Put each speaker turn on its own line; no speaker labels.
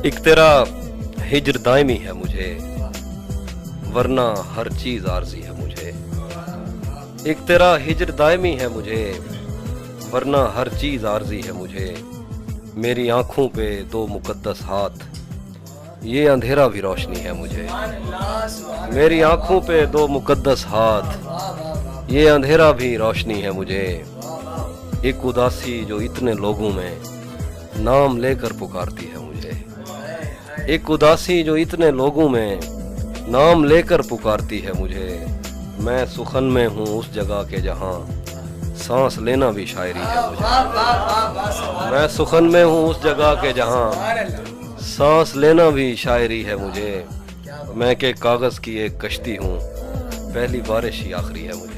एक तेरा हिज्र दायमी है मुझे, वरना हर चीज आरजी है मुझे। एक तेरा हिज्र दायमी है मुझे, वरना हर चीज आरजी है मुझे। मेरी आंखों पे दो मुकद्दस हाथ, ये अंधेरा भी रोशनी है मुझे। मेरी आंखों पे दो मुकद्दस हाथ, ये अंधेरा भी रोशनी है मुझे। एक उदासी जो इतने लोगों में नाम लेकर पुकारती है मुझे। एक उदासी जो इतने लोगों में नाम लेकर पुकारती है मुझे। मैं सुखन में हूँ उस जगह के जहाँ सांस लेना भी शायरी है मुझे। मैं सुखन में हूँ उस जगह के जहाँ सांस लेना भी शायरी है मुझे। मैं के कागज़ की एक कश्ती हूँ, पहली बारिश ही आखिरी है मुझे।